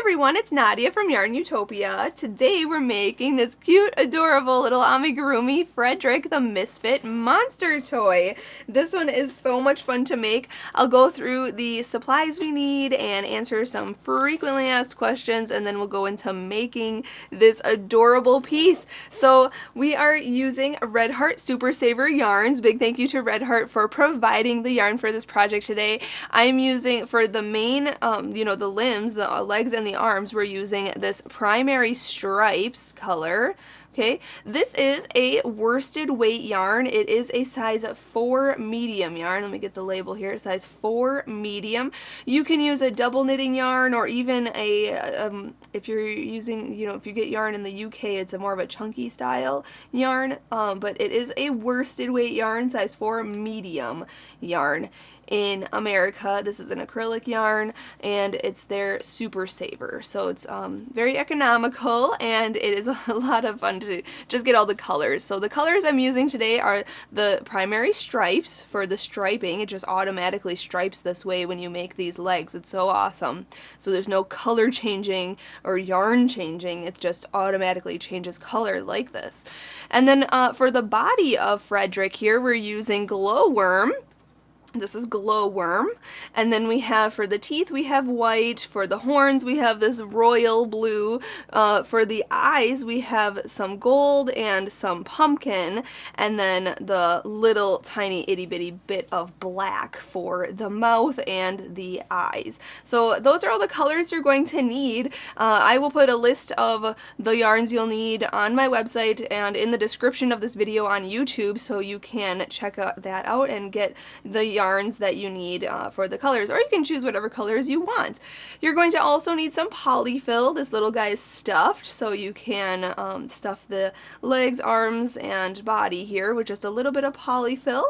everyone, it's Nadia from YARNutopia. Today we're making this cute, adorable little amigurumi Frederick the Misfit monster toy. This one is so much fun to make. I'll go through the supplies we need and answer some frequently asked questions, and then we'll go into making this adorable piece. So we are using Red Heart Super Saver yarns. Big thank you to Red Heart for providing the yarn for this project today. I'm using, for the main, the limbs, the legs and the arms, we're using this Primary Stripes color. Okay, this is a worsted weight yarn. It is a size 4 medium yarn. Let me get the label here. Size 4 medium. You can use a double knitting yarn, or even a if you're using, if you get yarn in the UK, it's a more of a chunky style yarn. But it is a worsted weight yarn, size 4 medium yarn. In America, this is an acrylic yarn, and it's their Super Saver. So it's very economical, and it is a lot of fun to just get all the colors. So the colors I'm using today are the Primary Stripes for the striping. It just automatically stripes this way when you make these legs. It's so awesome. So there's no color changing or yarn changing. It just automatically changes color like this. And then for the body of Frederick here, we're using Glowworm. This is Glowworm. And then we have, for the teeth, we have white. For the horns, we have this royal blue. For the eyes, we have some gold and some pumpkin. And then the little tiny itty bitty bit of black for the mouth and the eyes. So those are all the colors you're going to need. I will put a list of the yarns you'll need on my website and in the description of this video on YouTube, so you can check that out and get the yarns that you need for the colors, or you can choose whatever colors you want. You're going to also need some polyfill. This little guy is stuffed, so you can stuff the legs, arms, and body here with just a little bit of polyfill.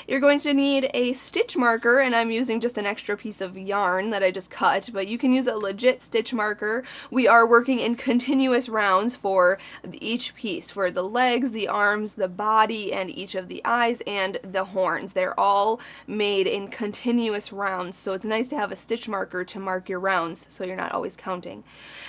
You're going to need a stitch marker, and I'm using just an extra piece of yarn that I just cut, but you can use a legit stitch marker. We are working in continuous rounds for each piece, for the legs, the arms, the body, and each of the eyes and the horns. They're all made in continuous rounds, so it's nice to have a stitch marker to mark your rounds so you're not always counting.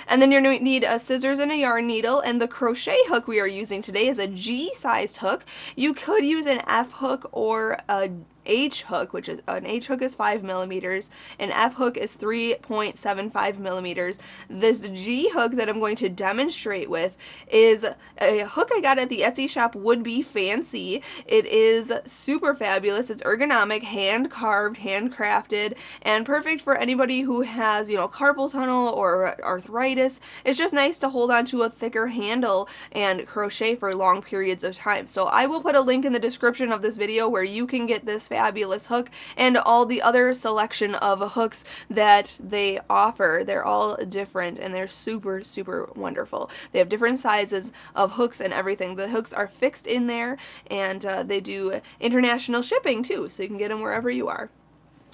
And then you're going to need a scissors and a yarn needle, and the crochet hook we are using today is a G-sized hook. You could use an F hook or a H hook, which is an H hook is 5 millimeters, an F hook is 3.75 millimeters. This G hook that I'm going to demonstrate with is a hook I got at the Etsy shop Would Be Fancy. It is super fabulous. It's ergonomic, hand carved, handcrafted, and perfect for anybody who has, carpal tunnel or arthritis. It's just nice to hold on to a thicker handle and crochet for long periods of time. So I will put a link in the description of this video where you can get this fabulous hook and all the other selection of hooks that they offer. They're all different, and they're super, super wonderful. They have different sizes of hooks and everything. The hooks are fixed in there, and they do international shipping too, so you can get them wherever you are.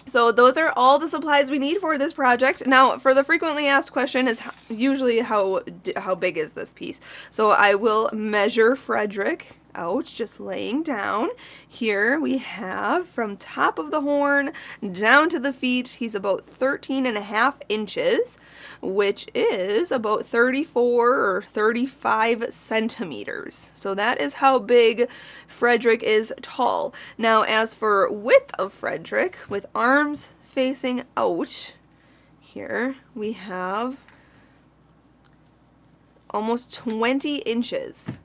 So those are all the supplies we need for this project. Now, for the frequently asked question is usually how big is this piece? So I will measure Frederick out, just laying down. Here we have from top of the horn down to the feet, he's about 13.5 inches, which is about 34 or 35 centimeters. So that is how big Frederick is tall. Now, as for width of Frederick, with arms facing out, here we have almost 20 inches.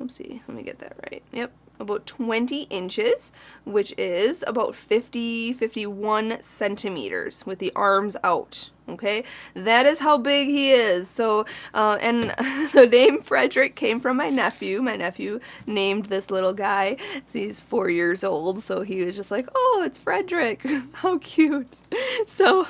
Oopsie, let me get that right. Yep, about 20 inches, which is about 51 centimeters with the arms out. Okay, that is how big he is. So, and the name Frederick came from my nephew. My nephew named this little guy. He's 4 years old, so he was just like, oh, it's Frederick. How cute. So,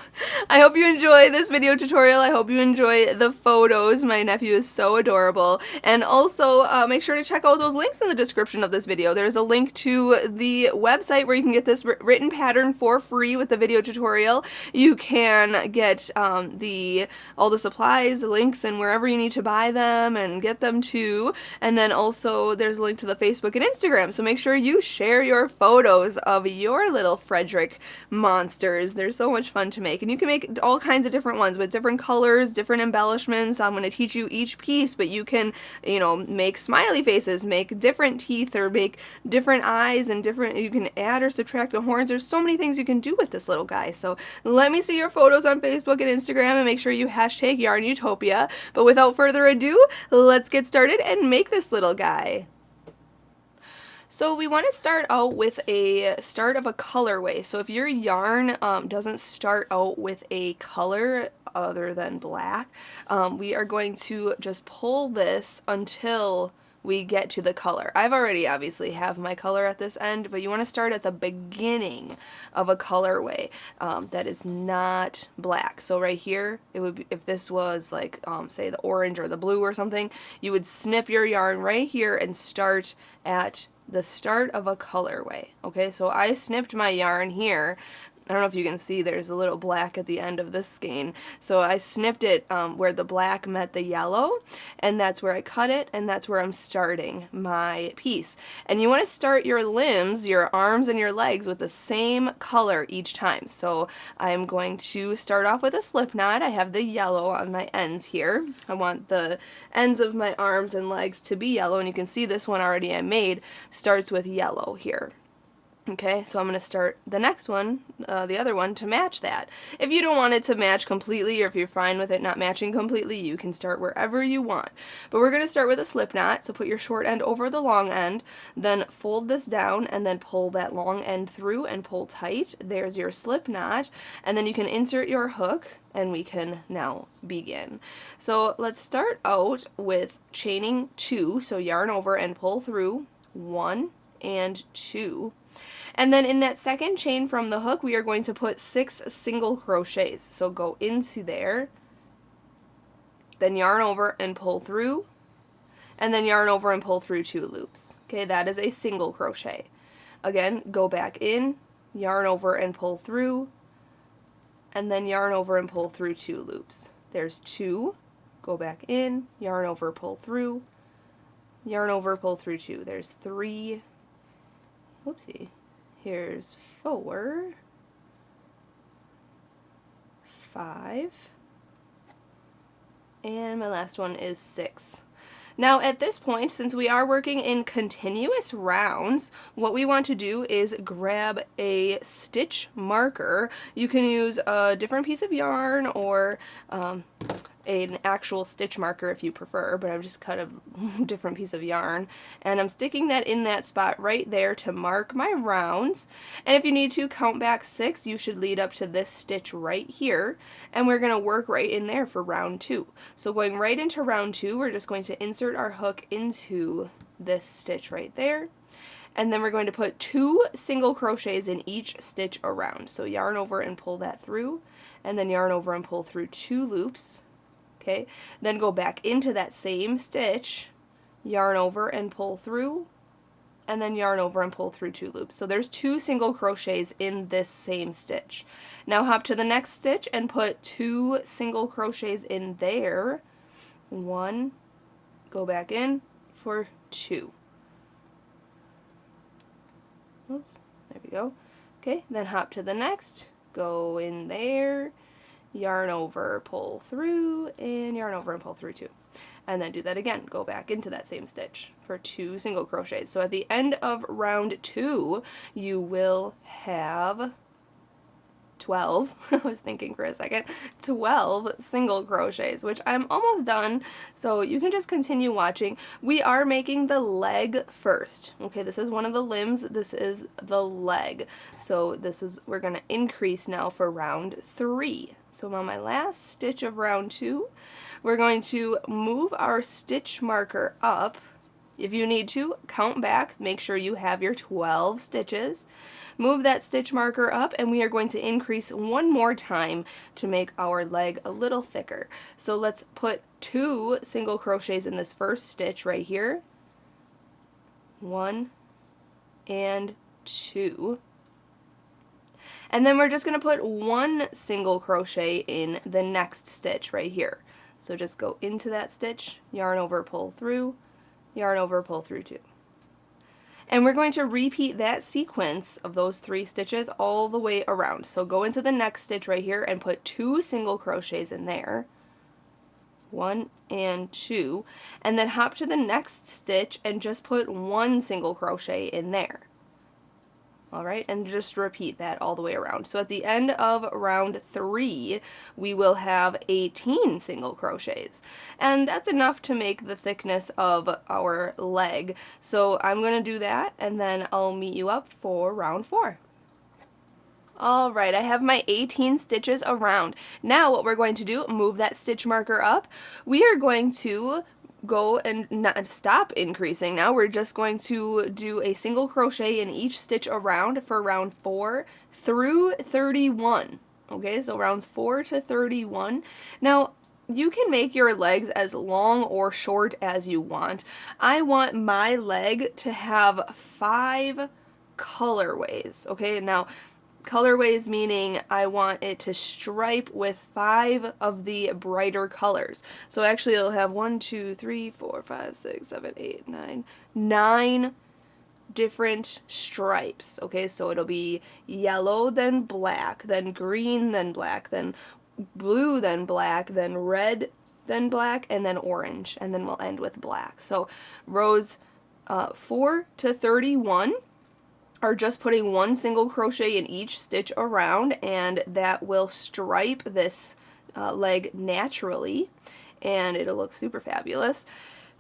I hope you enjoy this video tutorial. I hope you enjoy the photos. My nephew is so adorable. And also, make sure to check out those links in the description of this video. There's a link to the website where you can get this written pattern for free with the video tutorial. You can get get all the supplies, the links, and wherever you need to buy them and get them to. And then also there's a link to the Facebook and Instagram, so make sure you share your photos of your little Frederick monsters. They're so much fun to make, and you can make all kinds of different ones with different colors, different embellishments. I'm going to teach you each piece, but you can, you know, make smiley faces, make different teeth, or make different eyes, and different, you can add or subtract the horns. There's so many things you can do with this little guy. So let me see your photos on Facebook and Instagram, and make sure you hashtag YARNutopia. But without further ado, let's get started and make this little guy. So we want to start out with a start of a colorway. So if your yarn doesn't start out with a color other than black, we are going to just pull this until we get to the color. I've already obviously have my color at this end, but you want to start at the beginning of a colorway that is not black. So right here, it would be, if this was like say the orange or the blue or something, you would snip your yarn right here and start at the start of a colorway. Okay, so I snipped my yarn here. I don't know if you can see, there's a little black at the end of this skein. So I snipped it where the black met the yellow, and that's where I cut it, and that's where I'm starting my piece. And you want to start your limbs, your arms and your legs, with the same color each time. So I'm going to start off with a slip knot. I have the yellow on my ends here. I want the ends of my arms and legs to be yellow, and you can see this one already I made starts with yellow here. Okay, so I'm going to start the next one, the other one, to match that. If you don't want it to match completely, or if you're fine with it not matching completely, you can start wherever you want. But we're going to start with a slip knot, so put your short end over the long end, then fold this down, and then pull that long end through and pull tight. There's your slip knot, and then you can insert your hook, and we can now begin. So let's start out with chaining 2, so yarn over and pull through 1 and 2. And then in that second chain from the hook, we are going to put 6 single crochets. So go into there, then yarn over and pull through, and then yarn over and pull through 2 loops. Okay, that is a single crochet. Again, go back in, yarn over and pull through, and then yarn over and pull through 2 loops. There's 2, go back in, yarn over, pull through, yarn over, pull through 2. There's 3, whoopsie. Here's 4, 5, and my last one is 6. Now at this point, since we are working in continuous rounds, what we want to do is grab a stitch marker. You can use a different piece of yarn or an actual stitch marker if you prefer, but I've just cut a different piece of yarn, and I'm sticking that in that spot right there to mark my rounds. And if you need to count back 6, you should lead up to this stitch right here, and we're going to work right in there for round 2. So going right into round 2, we're just going to insert our hook into this stitch right there, and then we're going to put 2 single crochets in each stitch around. So yarn over and pull that through, and then yarn over and pull through 2 loops. Okay, then go back into that same stitch, yarn over and pull through, and then yarn over and pull through 2 loops. So there's 2 single crochets in this same stitch. Now hop to the next stitch and put 2 single crochets in there. 1, go back in for 2. Oops, there we go. Okay, then hop to the next, go in there, yarn over, pull through, and yarn over and pull through 2. And then do that again. Go back into that same stitch for 2 single crochets. So at the end of round 2, you will have 12, I was thinking for a second, 12 single crochets, which I'm almost done, so you can just continue watching. We are making the leg first. Okay, this is one of the limbs, this is the leg. So this is, we're going to increase now for round 3. So on my last stitch of round 2, we're going to move our stitch marker up. If you need to, count back, make sure you have your 12 stitches. Move that stitch marker up, and we are going to increase one more time to make our leg a little thicker. So let's put 2 single crochets in this first stitch right here. 1 and 2. And then we're just going to put one single crochet in the next stitch right here. So just go into that stitch, yarn over, pull through, yarn over, pull through 2. And we're going to repeat that sequence of those 3 stitches all the way around. So go into the next stitch right here and put 2 single crochets in there. 1 and 2, and then hop to the next stitch and just put 1 single crochet in there. Alright, and just repeat that all the way around. So at the end of round 3, we will have 18 single crochets. And that's enough to make the thickness of our leg. So I'm going to do that, and then I'll meet you up for round 4. Alright, I have my 18 stitches around. Now what we're going to do, move that stitch marker up. We are going to go and not stop increasing. Now we're just going to do a single crochet in each stitch around for round 4 through 31. Okay, so rounds 4 to 31. Now you can make your legs as long or short as you want. I want my leg to have 5 colorways. Okay, now colorways meaning I want it to stripe with 5 of the brighter colors. So actually it'll have 1, 2, 3, 4, 5, 6, 7, 8, 9 different stripes. Okay, so it'll be yellow, then black, then green, then black, then blue, then black, then red, then black, and then orange, and then we'll end with black. So rows 4 to 31 are just putting 1 single crochet in each stitch around, and that will stripe this leg naturally, and it'll look super fabulous.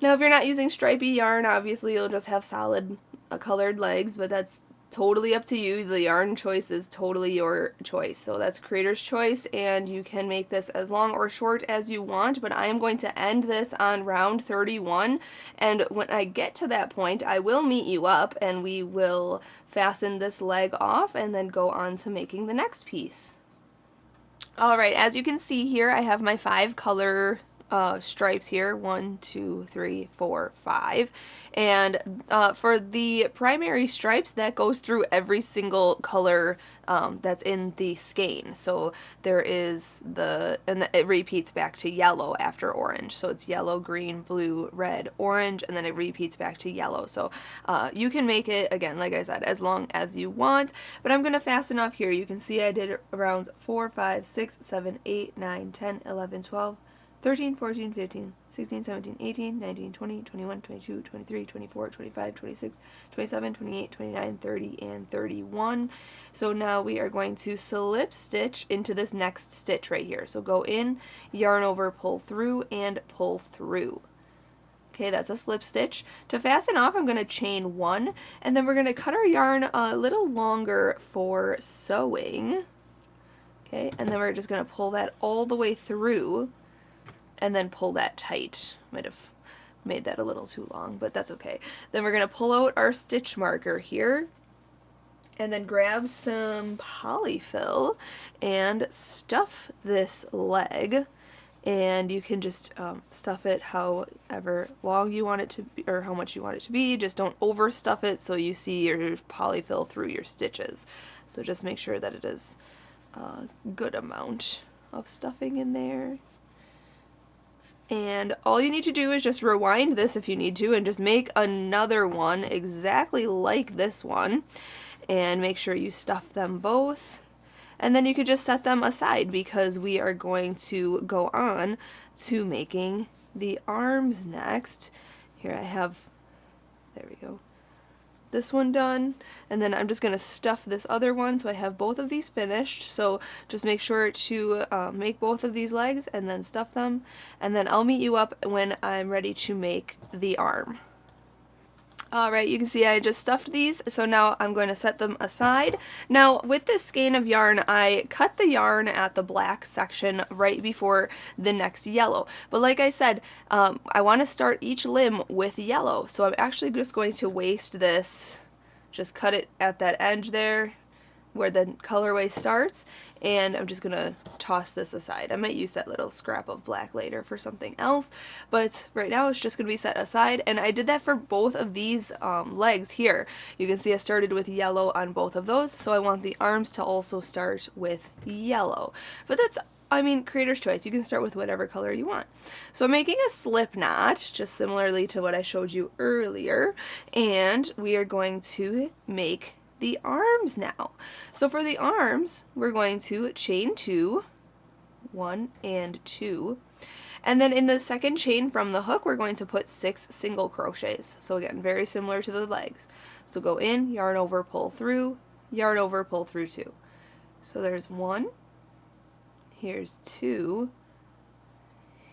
Now if you're not using stripy yarn, obviously you'll just have solid colored legs, but that's totally up to you. The yarn choice is totally your choice. So that's creator's choice, and you can make this as long or short as you want, but I am going to end this on round 31, and when I get to that point I will meet you up and we will fasten this leg off and then go on to making the next piece. Alright, as you can see here I have my 5 color stripes here, 1, 2, 3, 4, 5, and for the primary stripes that goes through every single color that's in the skein. So there is it repeats back to yellow after orange, so it's yellow, green, blue, red, orange, and then it repeats back to yellow. So you can make it, again, like I said, as long as you want, but I'm going to fasten off here. You can see I did rounds 4, 5, 6, 7, 8, 9, 10, 11, 12, 13, 14, 15, 16, 17, 18, 19, 20, 21, 22, 23, 24, 25, 26, 27, 28, 29, 30, and 31. So now we are going to slip stitch into this next stitch right here. So go in, yarn over, pull through, and pull through. Okay, that's a slip stitch. To fasten off, I'm going to chain 1, and then we're going to cut our yarn a little longer for sewing. Okay, and then we're just going to pull that all the way through, and then pull that tight. Might have made that a little too long, but that's okay. Then we're going to pull out our stitch marker here, and then grab some polyfill and stuff this leg. And you can just stuff it however long you want it to be, or how much you want it to be. Just don't overstuff it so you see your polyfill through your stitches. So just make sure that it is a good amount of stuffing in there. And all you need to do is just rewind this if you need to, and just make another one exactly like this one, and make sure you stuff them both. And then you could just set them aside because we are going to go on to making the arms next. Here I have, there we go, this one done, and then I'm just going to stuff this other one, so I have both of these finished. So just make sure to make both of these legs and then stuff them, and then I'll meet you up when I'm ready to make the arm. Alright, you can see I just stuffed these, so now I'm going to set them aside. Now, with this skein of yarn, I cut the yarn at the black section right before the next yellow. But like I said, I want to start each limb with yellow, so I'm actually just going to waste this, just cut it at that edge there, where the colorway starts, and I'm just gonna toss this aside. I might use that little scrap of black later for something else, but right now it's just gonna be set aside. And I did that for both of these legs here. You can see I started with yellow on both of those, so I want the arms to also start with yellow. But that's, I mean, creator's choice. You can start with whatever color you want. So I'm making a slip knot, just similarly to what I showed you earlier, and we are going to make the arms now. So for the arms, we're going to chain 2, 1 and 2, and then in the second chain from the hook, we're going to put 6 single crochets. So again, very similar to the legs. So go in, yarn over, pull through, yarn over, pull through 2. So there's 1, here's 2,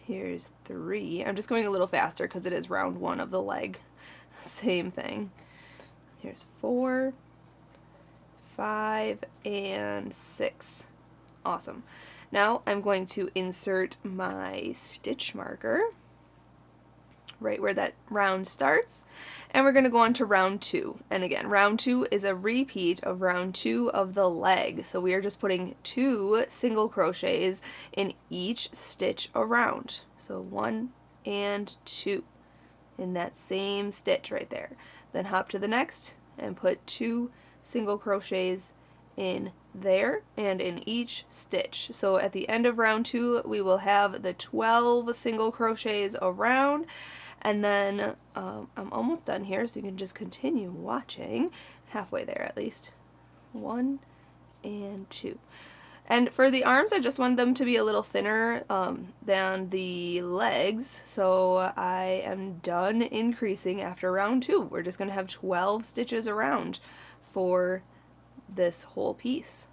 here's 3. I'm just going a little faster because it is round 1 of the leg. Same thing. Here's 4, 5, and 6. Awesome. Now I'm going to insert my stitch marker right where that round starts, and we're going to go on to round 2. And again, round 2 is a repeat of round 2 of the leg, so we are just putting 2 single crochets in each stitch around. So 1 and 2 in that same stitch right there. Then hop to the next and put 2 single crochets in there and in each stitch. So at the end of round 2 we will have the 12 single crochets around, and then I'm almost done here, so you can just continue watching, halfway there at least. 1 and 2. And for the arms, I just want them to be a little thinner than the legs, so I am done increasing after round 2. We're just going to have 12 stitches around for this whole piece.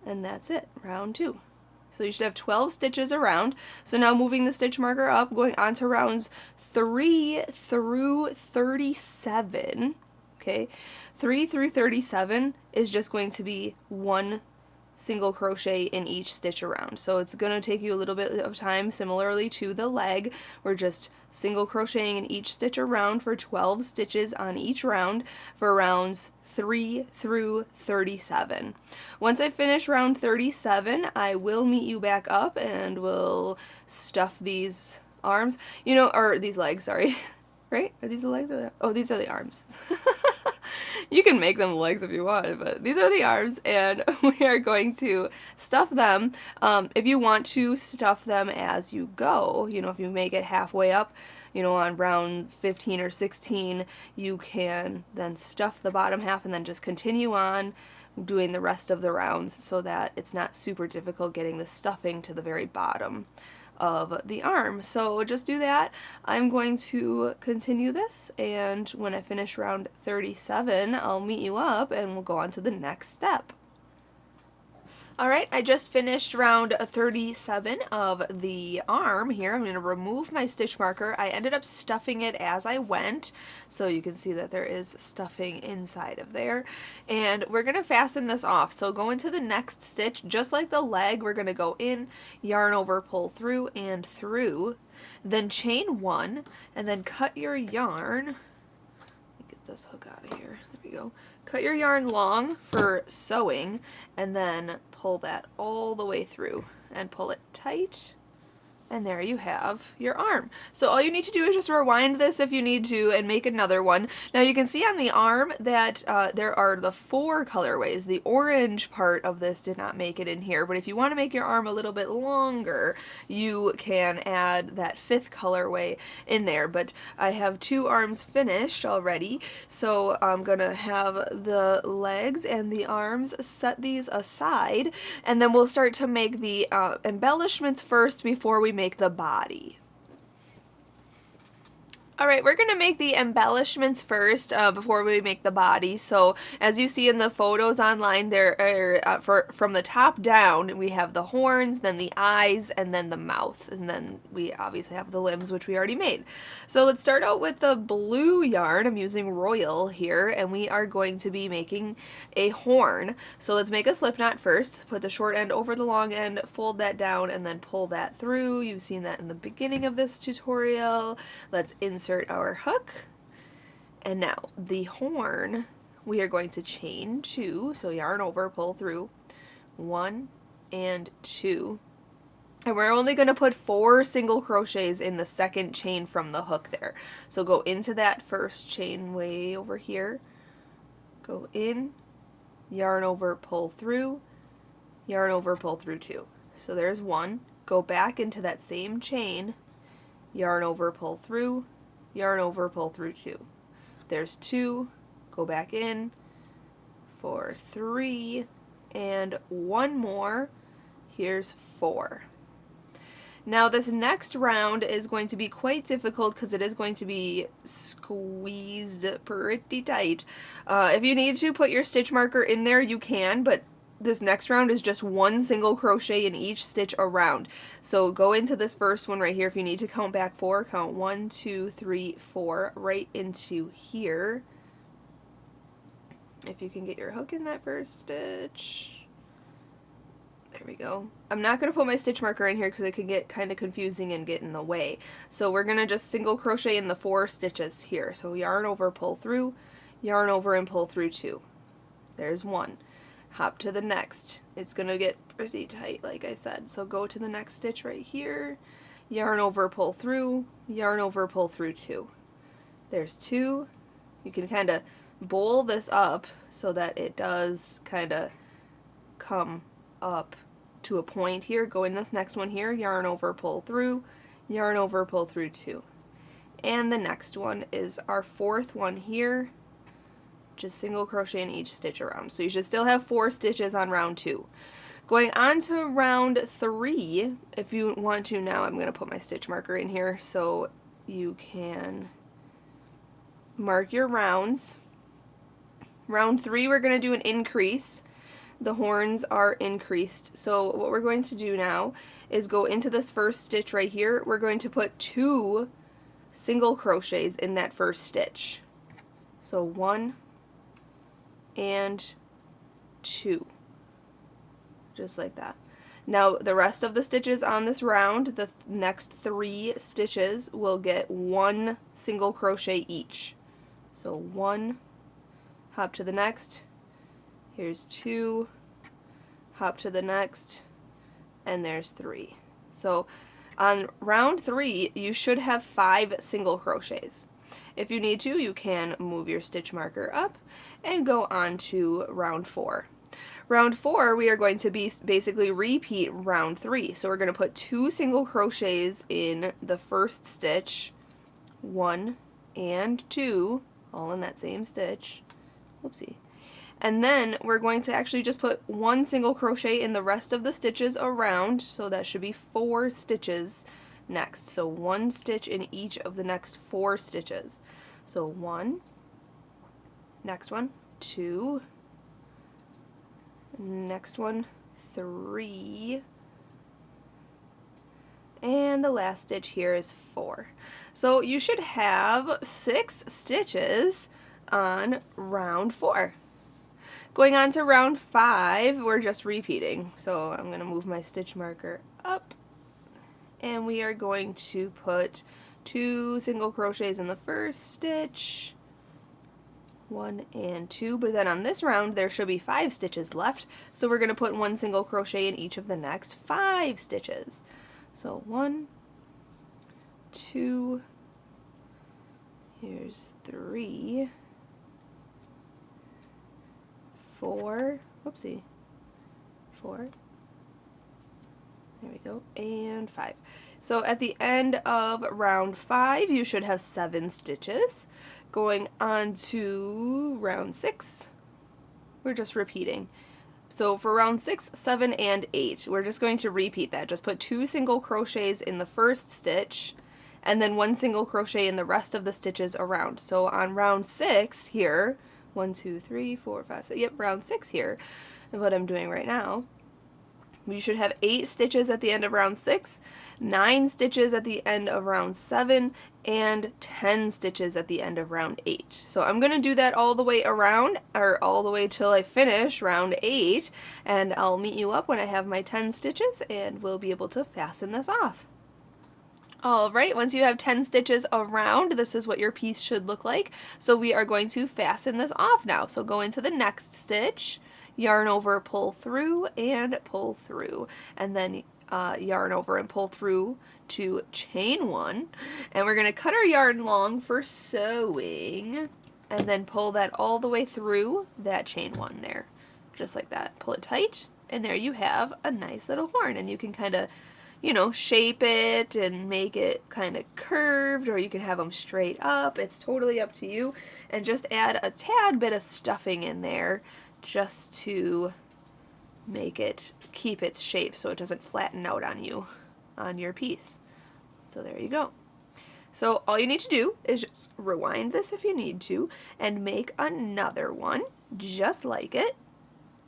And that's it, round 2. So you should have 12 stitches around. So now moving the stitch marker up, going on to rounds 3 through 37. Okay, 3 through 37 is just going to be 1 single crochet in each stitch around. So it's going to take you a little bit of time, similarly to the leg. We're just single crocheting in each stitch around for 12 stitches on each round for rounds 3 through 37. Once I finish round 37, I will meet you back up and we'll stuff these arms, you know, or these legs, sorry. Right? Are these the legs? Oh, these are the arms. You can make them legs if you want, but these are the arms, and we are going to stuff them. If you want to stuff them as you go, you know, if you make it halfway up, you know, on round 15 or 16, you can then stuff the bottom half and then just continue on doing the rest of the rounds so that it's not super difficult getting the stuffing to the very bottom of the arm. So just do that. I'm going to continue this, and when I finish round 37, I'll meet you up and we'll go on to the next step. Alright, I just finished round 37 of the arm here. I'm going to remove my stitch marker. I ended up stuffing it as I went, so you can see that there is stuffing inside of there. And we're going to fasten this off. So go into the next stitch, just like the leg, we're going to go in, yarn over, pull through and through, then chain 1, and then cut your yarn. Let me get this hook out of here. There we go. Cut your yarn long for sewing, and then pull that all the way through and pull it tight, and there you have your arm. So all you need to do is just rewind this if you need to and make another one. Now you can see on the arm that there are the 4 colorways. The orange part of this did not make it in here, but if you want to make your arm a little bit longer, you can add that 5th colorway in there. But I have 2 arms finished already, so I'm gonna have the legs and the arms, set these aside, and then we'll start to make the embellishments first before we make the body. Alright, we're going to make the embellishments first before we make the body. So as you see in the photos online, there are, from the top down, we have the horns, then the eyes, and then the mouth. And then we obviously have the limbs, which we already made. So let's start out with the blue yarn. I'm using Royal here, and we are going to be making a horn. So let's make a slip knot first. Put the short end over the long end, fold that down, and then pull that through. You've seen that in the beginning of this tutorial. Let's insert our hook, and now the horn we are going to chain 2, so yarn over, pull through, 1 and 2. And we're only going to put 4 single crochets in the second chain from the hook there. So go into that first chain way over here, go in, yarn over, pull through, yarn over, pull through 2. So there's 1. Go back into that same chain, yarn over, pull through, yarn over, pull through 2. There's 2. Go back in for 3 and 1 more. Here's 4. Now this next round is going to be quite difficult because it is going to be squeezed pretty tight. If you need to put your stitch marker in there, you can, but this next round is just 1 single crochet in each stitch around. So go into this first one right here. If you need to count back 4, count 1, 2, 3, 4 right into here. If you can get your hook in that first stitch. There we go. I'm not going to put my stitch marker in here because it could get kind of confusing and get in the way. So we're going to just single crochet in the 4 stitches here. So yarn over, pull through, yarn over and pull through 2. There's 1. Hop to the next. It's going to get pretty tight like I said. So go to the next stitch right here, yarn over, pull through, yarn over, pull through 2. There's 2. You can kind of bowl this up so that it does kind of come up to a point here. Go in this next one here, yarn over, pull through, yarn over, pull through 2. And the next one is our 4th one here. Just single crochet in each stitch around. So you should still have 4 stitches on round 2. Going on to round 3, if you want to now, I'm going to put my stitch marker in here so you can mark your rounds. Round 3 we're going to do an increase. The horns are increased. So what we're going to do now is go into this first stitch right here. We're going to put 2 single crochets in that first stitch. So 1 and 2. Just like that. Now the rest of the stitches on this round, the next 3 stitches will get 1 single crochet each. So 1, hop to the next, here's 2, hop to the next, and there's 3. So on round 3 you should have 5 single crochets. If you need to, you can move your stitch marker up and go on to round 4. Round 4 we are going to basically repeat round 3. So we're going to put 2 single crochets in the first stitch, 1 and 2, all in that same stitch. Whoopsie. And then we're going to actually just put 1 single crochet in the rest of the stitches around, so that should be 4 stitches next. So 1 stitch in each of the next 4 stitches. So 1, next one, 2, next one, 3, and the last stitch here is 4. So you should have 6 stitches on round 4. Going on to round 5, we're just repeating. So I'm going to move my stitch marker up, and we are going to put 2 single crochets in the first stitch, 1 and 2, but then on this round there should be 5 stitches left, so we're going to put 1 single crochet in each of the next 5 stitches. So 1, 2, here's 3, 4, whoopsie, 4, there we go, and 5. So at the end of round 5 you should have 7 stitches. Going on to round 6, we're just repeating. So for round 6, 7, and 8, we're just going to repeat that. Just put 2 single crochets in the first stitch, and then 1 single crochet in the rest of the stitches around. So on round 6 here, 1, 2, 3, 4, 5, 6, yep, round 6 here, is what I'm doing right now. You should have 8 stitches at the end of round 6, 9 stitches at the end of round 7, and 10 stitches at the end of round 8. So I'm going to do that all the way around, or all the way till I finish round 8, and I'll meet you up when I have my 10 stitches and we'll be able to fasten this off. Alright, once you have 10 stitches around, this is what your piece should look like. So we are going to fasten this off now. So go into the next stitch, yarn over, pull through, and pull through. And then yarn over and pull through to chain one. And we're going to cut our yarn long for sewing. And then pull that all the way through that chain one there. Just like that. Pull it tight, and there you have a nice little horn. And you can kind of, you know, shape it and make it kind of curved, or you can have them straight up. It's totally up to you. And just add a tad bit of stuffing in there just to make it keep its shape so it doesn't flatten out on you on your piece. So there you go. So all you need to do is just rewind this if you need to and make another one just like it.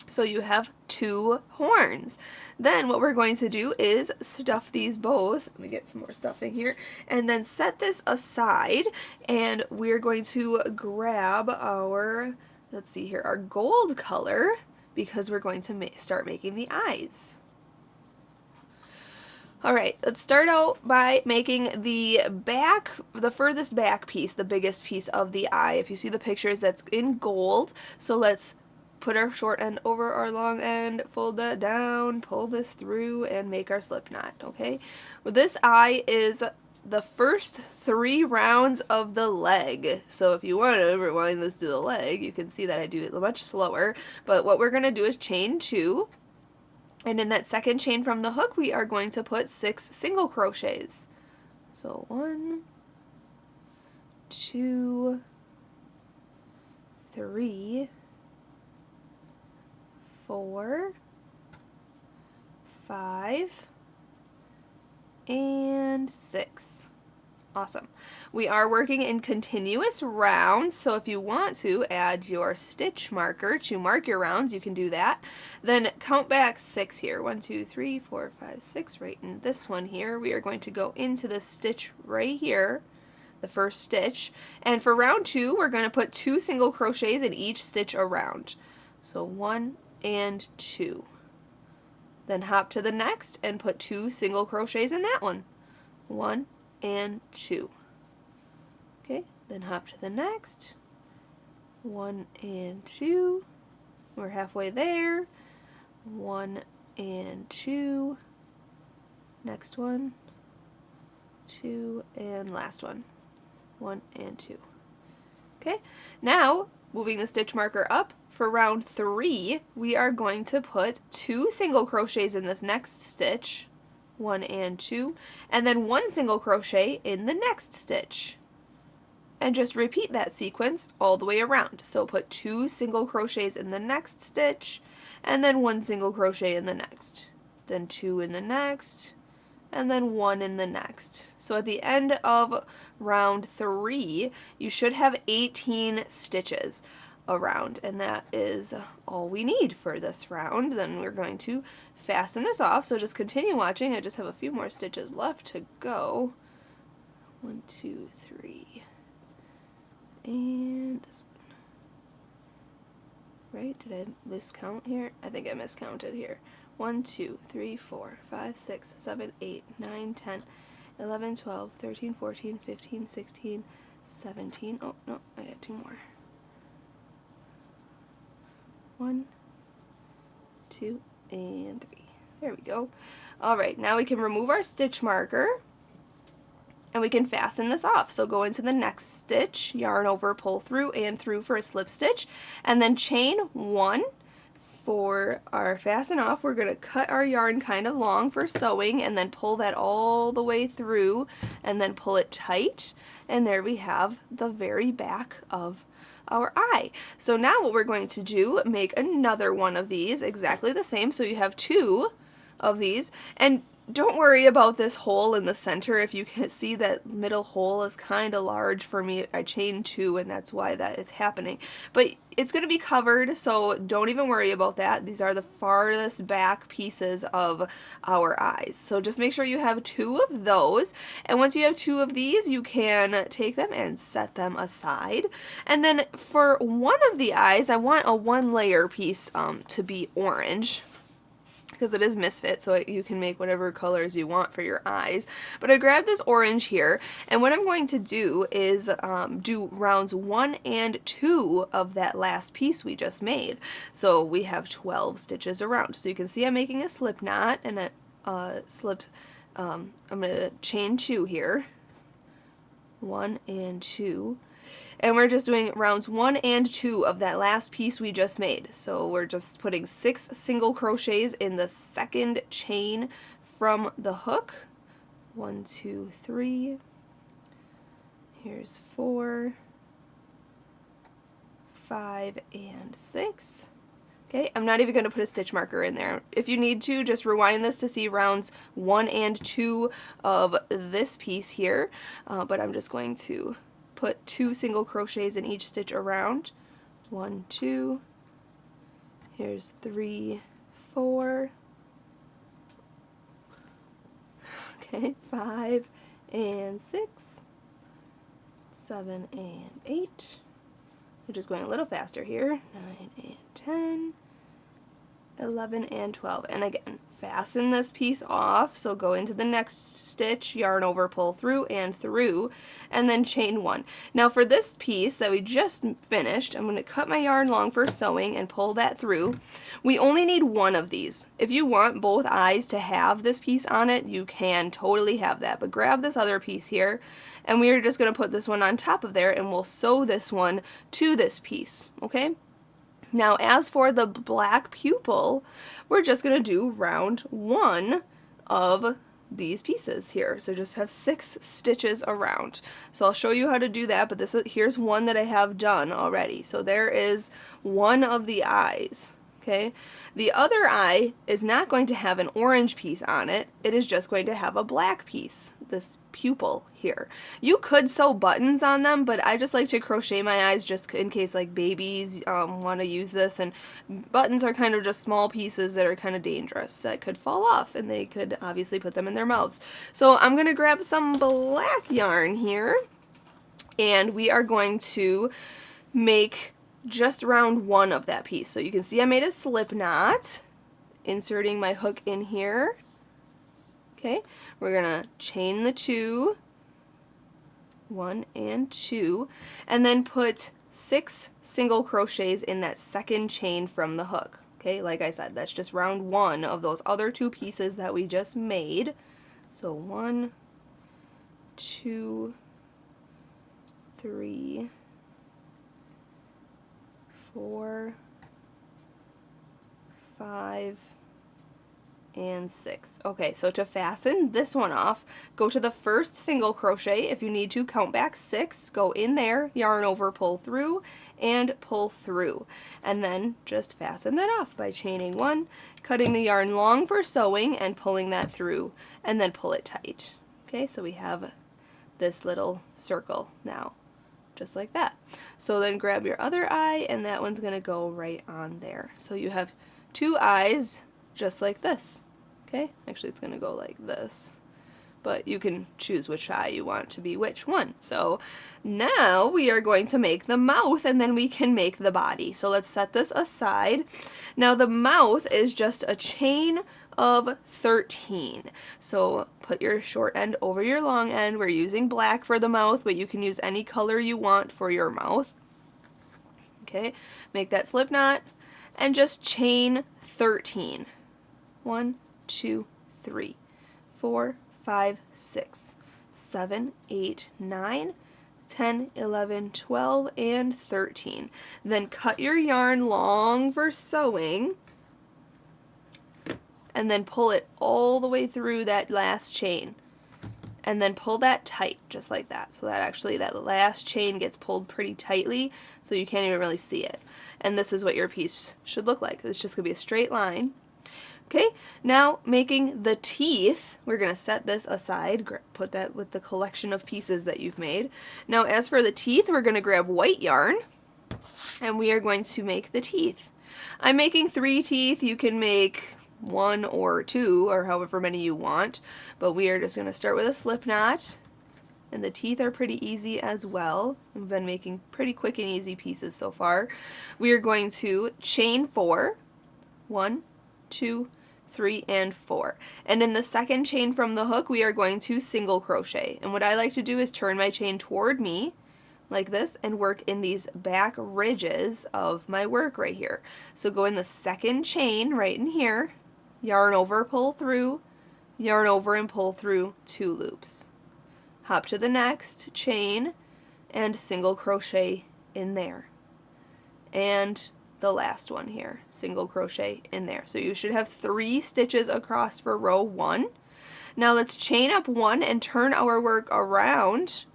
So you have 2 horns. Then what we're going to do is stuff these both. Let me get some more stuffing here. And then set this aside, and we're going to grab our, let's see here, our gold color, because we're going to start making the eyes. Alright, let's start out by making the back, the furthest back piece, the biggest piece of the eye. If you see the pictures, that's in gold. So let's put our short end over our long end, fold that down, pull this through, and make our slip knot, okay? Well, this eye is the first 3 rounds of the leg. So if you want to rewind this to the leg, you can see that I do it much slower. But what we're going to do is chain 2. And in that second chain from the hook, we are going to put 6 single crochets. So 1, 2, 3, 4, 5, and 6. Awesome. We are working in continuous rounds, so if you want to add your stitch marker to mark your rounds, you can do that. Then count back 6 here. 1, 2, 3, 4, 5, 6. Right in this one here, we are going to go into the stitch right here, the first stitch. And for round 2, we're going to put 2 single crochets in each stitch around. So 1 and 2. Then hop to the next and put 2 single crochets in that one. 1 and 2. Okay, then hop to the next. 1 and 2. We're halfway there. 1 and 2. Next one. 2 and last one. 1 and 2. Okay, now moving the stitch marker up, for round 3, we are going to put 2 single crochets in this next stitch, 1 and 2, and then 1 single crochet in the next stitch. And just repeat that sequence all the way around. So put 2 single crochets in the next stitch, and then 1 single crochet in the next, then 2 in the next, and then 1 in the next. So at the end of round 3, you should have 18 stitches around, and that is all we need for this round. Then we're going to fasten this off, so just continue watching. I just have a few more stitches left to go. 1, 2, 3, and this one. Right, did I miscount here? I think I miscounted here. 1, 2, 3, 4, 5, 6, 7, 8, 9, 10, 11, 12, 13, 14, 15, 16, 17. Oh no, I got 2 more. 1, 2, and 3. There we go. Alright, now we can remove our stitch marker and we can fasten this off. So go into the next stitch, yarn over, pull through and through for a slip stitch, and then chain 1 for our fasten off. We're going to cut our yarn kind of long for sewing and then pull that all the way through and then pull it tight, and there we have the very back of our eye. So now what we're going to do, make another one of these exactly the same, so you have 2 of these, and don't worry about this hole in the center. If you can see, that middle hole is kind of large for me. I chained 2 and that's why that is happening, but it's going to be covered, so don't even worry about that. These are the farthest back pieces of our eyes, so just make sure you have 2 of those, and once you have 2 of these, you can take them and set them aside. And then for one of the eyes, I want a 1-layer piece to be orange. because it is Misfit, so you can make whatever colors you want for your eyes. But I grabbed this orange here, and what I'm going to do is do rounds 1 and 2 of that last piece we just made. So we have 12 stitches around. So you can see I'm making a slip knot, and I'm going to chain 2 here. 1 and 2. And we're just doing rounds 1 and 2 of that last piece we just made. So we're just putting 6 single crochets in the second chain from the hook. 1, 2, 3. Here's 4, 5, and 6. Okay, I'm not even going to put a stitch marker in there. If you need to, just rewind this to see rounds 1 and 2 of this piece here. But I'm just going to put 2 single crochets in each stitch around. 1, 2. Here's 3, 4. Okay, 5 and 6. 7 and 8. I'm just going a little faster here. 9 and 10. 11 and 12. And again, fasten this piece off, so go into the next stitch, yarn over, pull through, and then chain 1. Now for this piece that we just finished, I'm going to cut my yarn long for sewing and pull that through. We only need 1 of these. If you want both eyes to have this piece on it, you can totally have that, but grab this other piece here, and we are just going to put this one on top of there, and we'll sew this one to this piece, okay? Now as for the black pupil, we're just going to do round 1 of these pieces here. So just have 6 stitches around. So I'll show you how to do that, but here's one that I have done already. So there is one of the eyes. Okay, the other eye is not going to have an orange piece on it. It is just going to have a black piece, this pupil here. You could sew buttons on them, but I just like to crochet my eyes just in case like babies want to use this, and buttons are kind of just small pieces that are kind of dangerous that could fall off, and they could obviously put them in their mouths. So I'm going to grab some black yarn here, and we are going to make just round 1 of that piece. So you can see I made a slip knot, inserting my hook in here. Okay, we're gonna chain the 2, 1 and 2, and then put 6 single crochets in that second chain from the hook. Okay, like I said, that's just round 1 of those other 2 pieces that we just made. So 1, 2, 3, 4, 5, and 6. Okay, so to fasten this one off, go to the first single crochet. If you need to, count back 6, go in there, yarn over, pull through, and pull through. And then just fasten that off by chaining 1, cutting the yarn long for sewing, and pulling that through, and then pull it tight. Okay, so we have this little circle now, just like that. So then grab your other eye, and that one's going to go right on there. So you have 2 eyes just like this. Okay, actually it's going to go like this, but you can choose which eye you want to be which one. So now we are going to make the mouth, and then we can make the body. So let's set this aside. Now the mouth is just a chain of 13. So put your short end over your long end. We're using black for the mouth, but you can use any color you want for your mouth. Okay, make that slip knot and just chain 13. 1, 2, 3, 4, 5, 6, 7, 8, 9, 10, 11, 12, and 13. Then cut your yarn long for sewing, and then pull it all the way through that last chain. And then pull that tight, just like that. So that actually, that last chain gets pulled pretty tightly, so you can't even really see it. And this is what your piece should look like. It's just going to be a straight line. Okay, now making the teeth, we're going to set this aside, put that with the collection of pieces that you've made. Now as for the teeth, we're going to grab white yarn, and we are going to make the teeth. I'm making 3 teeth. You can make 1 or 2 or however many you want, but we are just going to start with a slip knot, and the teeth are pretty easy as well. We've been making pretty quick and easy pieces so far. We are going to chain 4, 1, 2, 3, and 4. And in the second chain from the hook, we are going to single crochet. And what I like to do is turn my chain toward me like this and work in these back ridges of my work right here. So go in the second chain right in here, yarn over, pull through, yarn over and pull through 2 loops. Hop to the next chain and single crochet in there. And the last one here, single crochet in there. So you should have 3 stitches across for row 1. Now let's chain up 1 and turn our work around,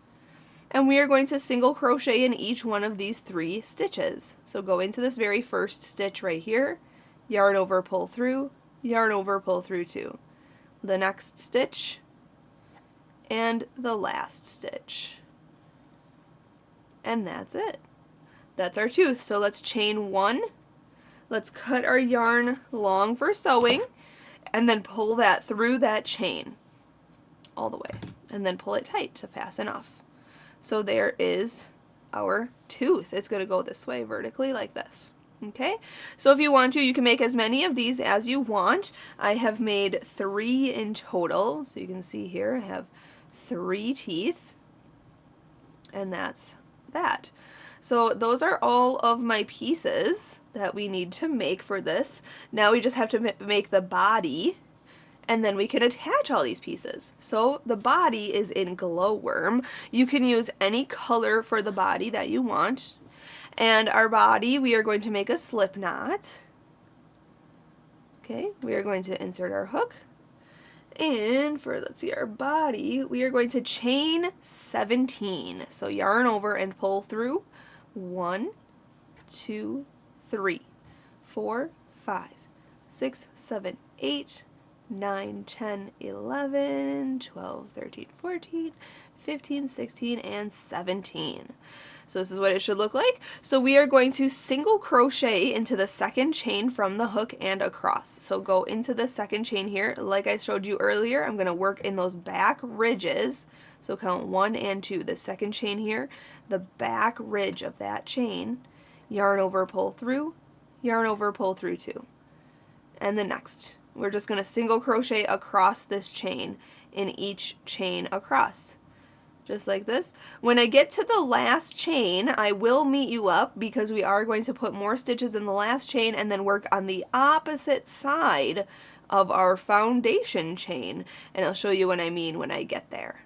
and we are going to single crochet in each one of these 3 stitches. So go into this very first stitch right here, yarn over, pull through, yarn over, pull through 2. The next stitch, and the last stitch. And that's it. That's our tooth. So let's chain 1. Let's cut our yarn long for sewing, and then pull that through that chain all the way, and then pull it tight to fasten off. So there is our tooth. It's going to go this way vertically like this. Okay, so if you want to, you can make as many of these as you want. I have made 3 in total, so you can see here I have 3 teeth, and that's that. So those are all of my pieces that we need to make for this. Now we just have to make the body, and then we can attach all these pieces. So the body is in Glowworm. You can use any color for the body that you want. And our body, we are going to make a slip knot. Okay, we are going to insert our hook. And for, let's see, our body, we are going to chain 17. So yarn over and pull through 1, 2, 3, 4, 5, 6, 7, 8, 9, 10, 11, 12, 13, 14, 15, 16, and 17. So this is what it should look like. So we are going to single crochet into the second chain from the hook and across. So go into the second chain here. Like I showed you earlier, I'm going to work in those back ridges. So count 1 and 2. The second chain here, the back ridge of that chain, yarn over, pull through, yarn over, pull through 2. And the next, we're just going to single crochet across this chain in each chain across. Just like this. When I get to the last chain, I will meet you up because we are going to put more stitches in the last chain and then work on the opposite side of our foundation chain. And I'll show you what I mean when I get there.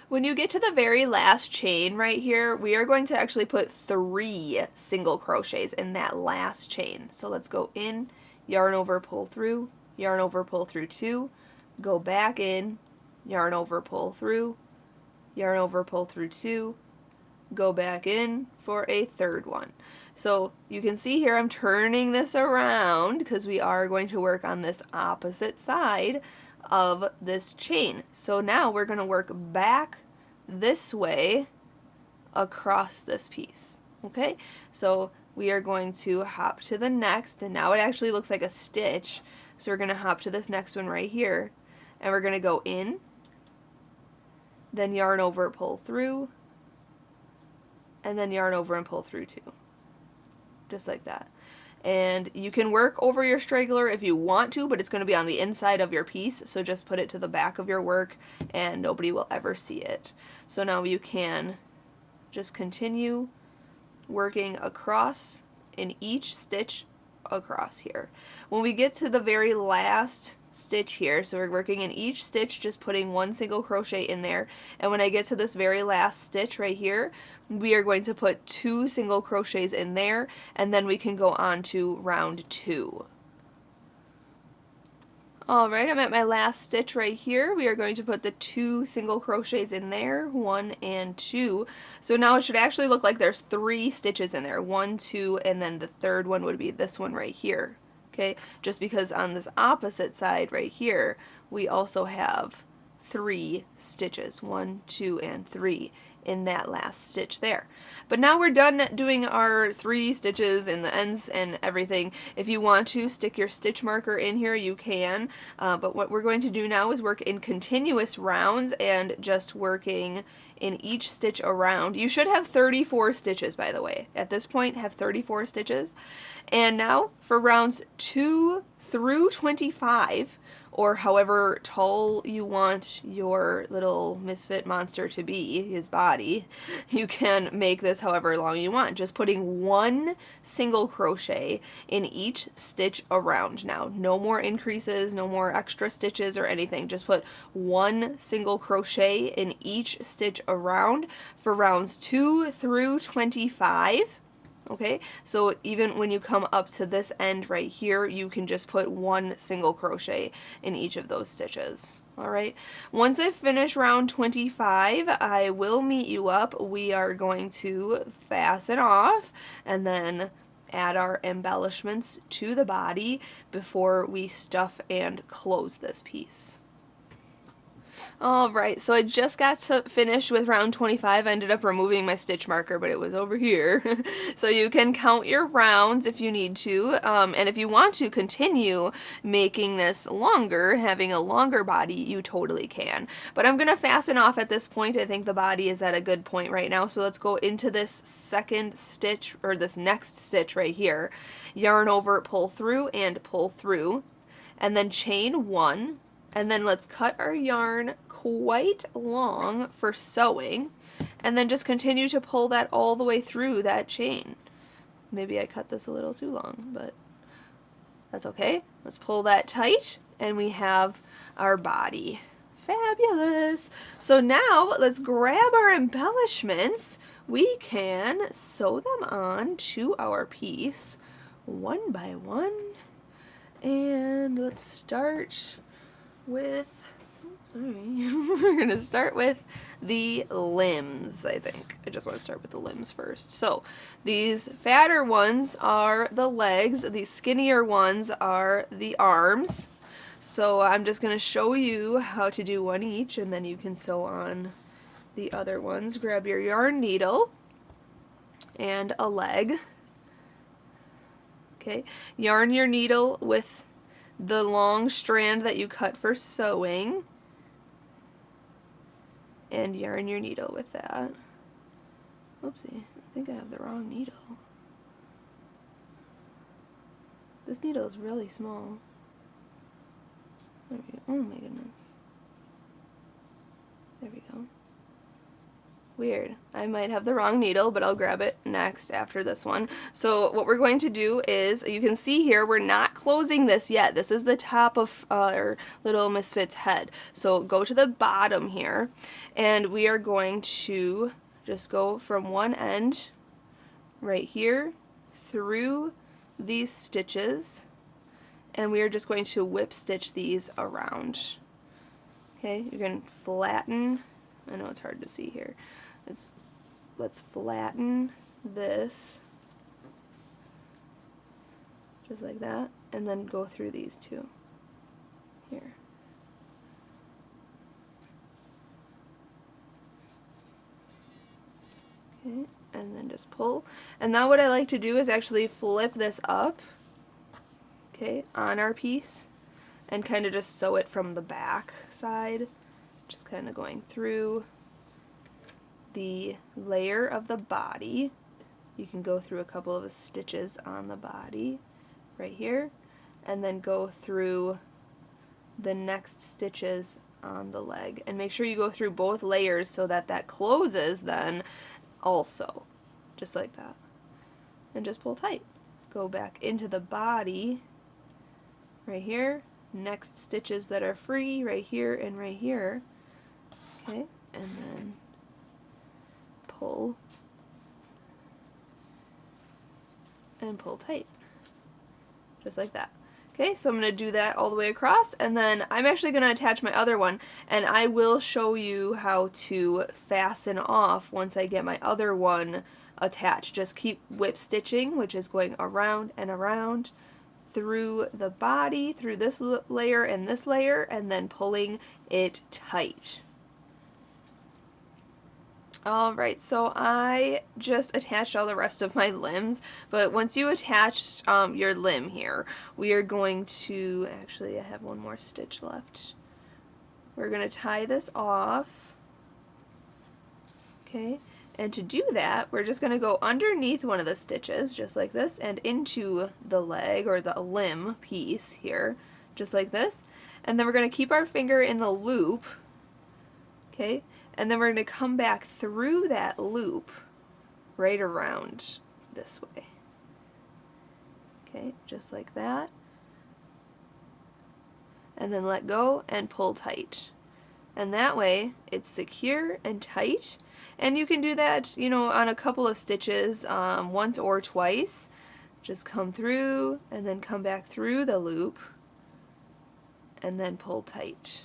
When you get to the very last chain right here, we are going to actually put 3 single crochets in that last chain. So let's go in, yarn over, pull through, yarn over, pull through 2, go back in, yarn over, pull through, yarn over, pull through 2, go back in for a 3rd one. So you can see here I'm turning this around because we are going to work on this opposite side of this chain. So now we're going to work back this way across this piece. Okay, so we are going to hop to the next, and now it actually looks like a stitch. So we're going to hop to this next one right here, and we're going to go in, then yarn over, pull through, and then yarn over and pull through 2. Just like that. And you can work over your straggler if you want to, but it's going to be on the inside of your piece, so just put it to the back of your work and nobody will ever see it. So now you can just continue working across in each stitch across here. When we get to the very last stitch here, so we're working in each stitch, just putting 1 single crochet in there, and when I get to this very last stitch right here, we are going to put 2 single crochets in there, and then we can go on to round 2. Alright, I'm at my last stitch right here. We are going to put the 2 single crochets in there, 1 and 2. So now it should actually look like there's 3 stitches in there, 1, 2, and then the 3rd one would be this one right here. Okay, just because on this opposite side right here, we also have 3 stitches, 1, 2, and 3 in that last stitch there. But now we're done doing our 3 stitches in the ends and everything. If you want to stick your stitch marker in here, you can, but what we're going to do now is work in continuous rounds and just working in each stitch around. You should have 34 stitches, by the way. At this point, have 34 stitches. And now for rounds 2 through 25, or however tall you want your little misfit monster to be, his body. You can make this however long you want, just putting one single crochet in each stitch around now. No more increases, no more extra stitches or anything. Just put one single crochet in each stitch around for rounds 2 through 25. Okay, so even when you come up to this end right here, you can just put one single crochet in each of those stitches. All right, once I finish round 25, I will meet you up. We are going to fasten off and then add our embellishments to the body before we stuff and close this piece. Alright, so I just got to finish with round 25. I ended up removing my stitch marker, but it was over here. So you can count your rounds if you need to, and if you want to continue making this longer, having a longer body, you totally can. But I'm going to fasten off at this point. I think the body is at a good point right now, so let's go into this second stitch, or this next stitch right here. Yarn over, pull through, and pull through, and then chain 1. And then let's cut our yarn quite long for sewing, and then just continue to pull that all the way through that chain. Maybe I cut this a little too long, but that's okay. Let's pull that tight, and we have our body. Fabulous! So now let's grab our embellishments. We can sew them on to our piece one by one, and let's start with, we're going to start with the limbs, I think. I just want to start with the limbs first. So these fatter ones are the legs, these skinnier ones are the arms. So I'm just going to show you how to do one each, and then you can sew on the other ones. Grab your yarn needle and a leg. Okay, yarn your needle with the long strand that you cut for sewing, and yarn your needle with that. Oopsie, I think I have the wrong needle. This needle is really small. There we go. Oh my goodness. There we go. Weird. I might have the wrong needle, but I'll grab it next after this one. So what we're going to do is, you can see here, we're not closing this yet. This is the top of our little misfit's head. So go to the bottom here, and we are going to just go from one end right here through these stitches, and we are just going to whip stitch these around. Okay, you're going to flatten. I know it's hard to see here. Let's flatten this just like that, and then go through these two here. Okay, and then just pull. And now what I like to do is actually flip this up, okay, on our piece, and kind of just sew it from the back side, just kind of going through the layer of the body. You can go through a couple of the stitches on the body right here, and then go through the next stitches on the leg, and make sure you go through both layers so that that closes then also, just like that, and just pull tight. Go back into the body right here, next stitches that are free right here and right here, okay, and then pull and pull tight, just like that. Okay, so I'm going to do that all the way across, and then I'm actually going to attach my other one, and I will show you how to fasten off once I get my other one attached. Just keep whip stitching, which is going around and around through the body, through this layer, and then pulling it tight. Alright, so I just attached all the rest of my limbs, but once you attach your limb here, we are going to, actually I have one more stitch left. We're going to tie this off, okay, And to do that, we're just going to go underneath one of the stitches, just like this, and into the leg or the limb piece here, just like this. And then we're going to keep our finger in the loop, okay? And then we're going to come back through that loop right around this way. Okay, just like that. And then let go and pull tight. And that way it's secure and tight. And you can do that, you know, on a couple of stitches, once or twice. Just come through and then come back through the loop and then pull tight.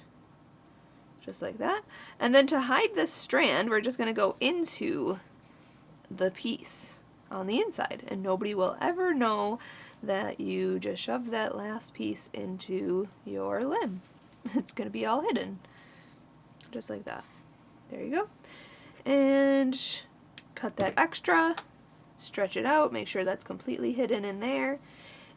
Just like that. And then to hide this strand, we're just going to go into the piece on the inside, and nobody will ever know that you just shoved that last piece into your limb. It's going to be all hidden. Just like that. There you go. And cut that extra, stretch it out, make sure that's completely hidden in there.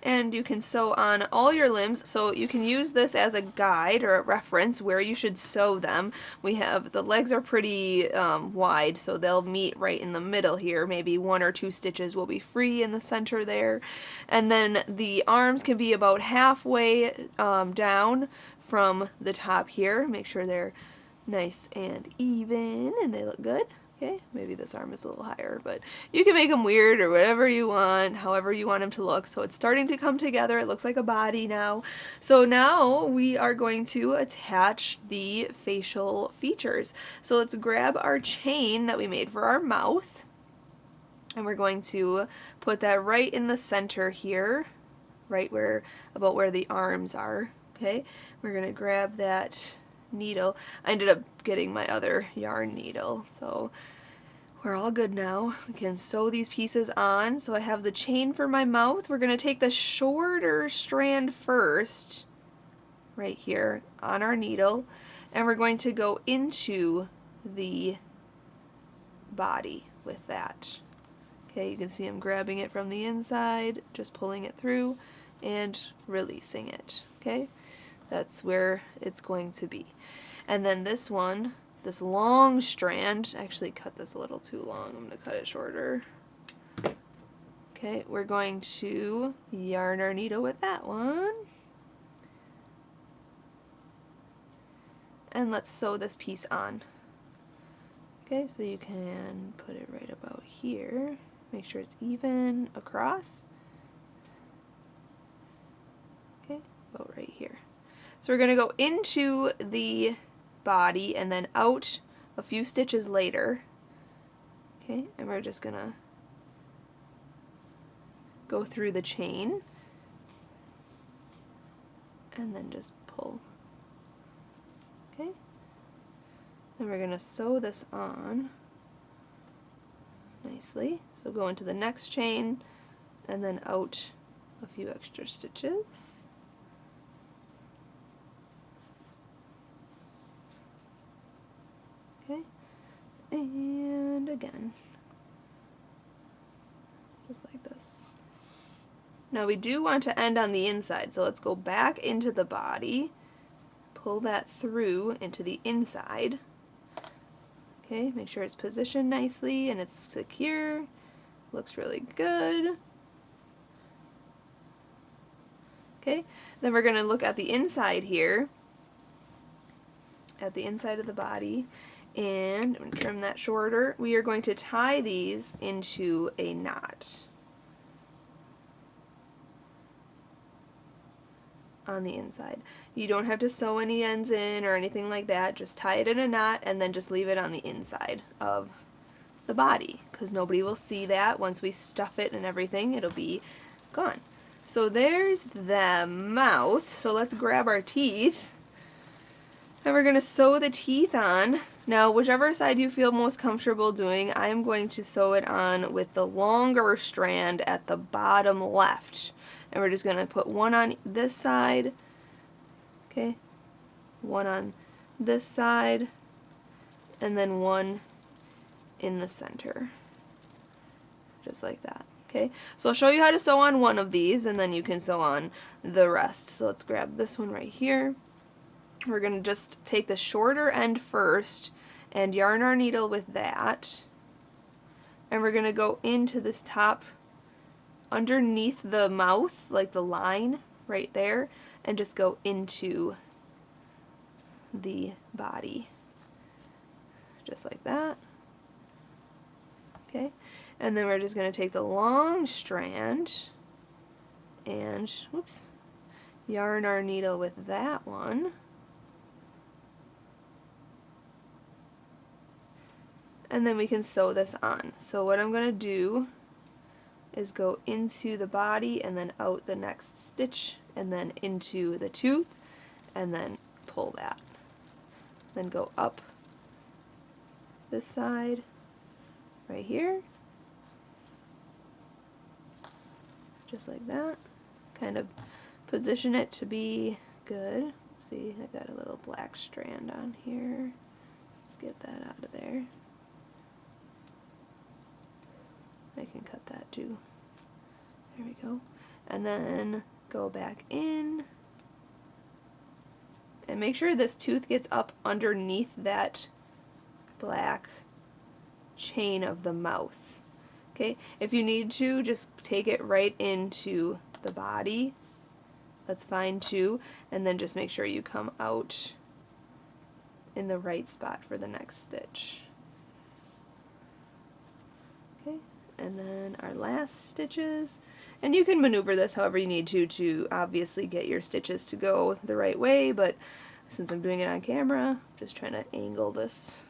And you can sew on all your limbs, so you can use this as a guide or a reference where you should sew them. We have, the legs are pretty wide, so they'll meet right in the middle here. Maybe 1 or 2 stitches will be free in the center there. And then the arms can be about halfway down from the top here. Make sure they're nice and even and they look good. Okay, maybe this arm is a little higher, but you can make them weird or whatever you want, however you want them to look. So it's starting to come together. It looks like a body now. So now we are going to attach the facial features. So let's grab our chain that we made for our mouth, and we're going to put that right in the center here, right where, about where the arms are. Okay, we're going to grab that needle. I ended up getting my other yarn needle, so we're all good now. We can sew these pieces on. So I have the chain for my mouth. We're going to take the shorter strand first, right here on our needle, and we're going to go into the body with that. Okay, you can see I'm grabbing it from the inside, just pulling it through and releasing it. Okay, that's where it's going to be. And then this one, this long strand, I actually cut this a little too long. I'm going to cut it shorter. Okay, we're going to yarn our needle with that one. And let's sew this piece on. Okay, so you can put it right about here. Make sure it's even across. Okay, about right here. So we're going to go into the body and then out a few stitches later. Okay, and we're just going to go through the chain and then just pull. Okay, and we're going to sew this on nicely. So go into the next chain and then out a few extra stitches. Okay, and again, just like this. Now we do want to end on the inside, so let's go back into the body, pull that through into the inside. Okay, make sure it's positioned nicely and it's secure. Looks really good. Okay, then we're going to look at the inside here, at the inside of the body. And I'm going to trim that shorter. We are going to tie these into a knot on the inside. You don't have to sew any ends in or anything like that. Just tie it in a knot and then just leave it on the inside of the body, because nobody will see that. Once we stuff it and everything, it'll be gone. So there's the mouth. So let's grab our teeth. And we're going to sew the teeth on. Now, whichever side you feel most comfortable doing, I'm going to sew it on with the longer strand at the bottom left. And we're just going to put one on this side, okay, one on this side, and then one in the center, just like that. Okay, so I'll show you how to sew on one of these, and then you can sew on the rest. So let's grab this one right here. We're going to just take the shorter end first and yarn our needle with that. and we're going to go into this top underneath the mouth, like the line right there, and just go into the body, just like that. Okay, and then we're just going to take the long strand and, whoops, yarn our needle with that one. And then we can sew this on. So what I'm going to do is go into the body and then out the next stitch and then into the tooth and then pull that. Then go up this side right here, just like that. Kind of position it to be good. See, I got a little black strand on here. Let's get that out of there. I can cut that too. There we go. And then go back in and make sure this tooth gets up underneath that black chain of the mouth. Okay, if you need to, just take it right into the body. That's fine too. And then just make sure you come out in the right spot for the next stitch. Okay, and then our last stitches. And you can maneuver this however you need to obviously get your stitches to go the right way, but since I'm doing it on camera, I'm just trying to angle this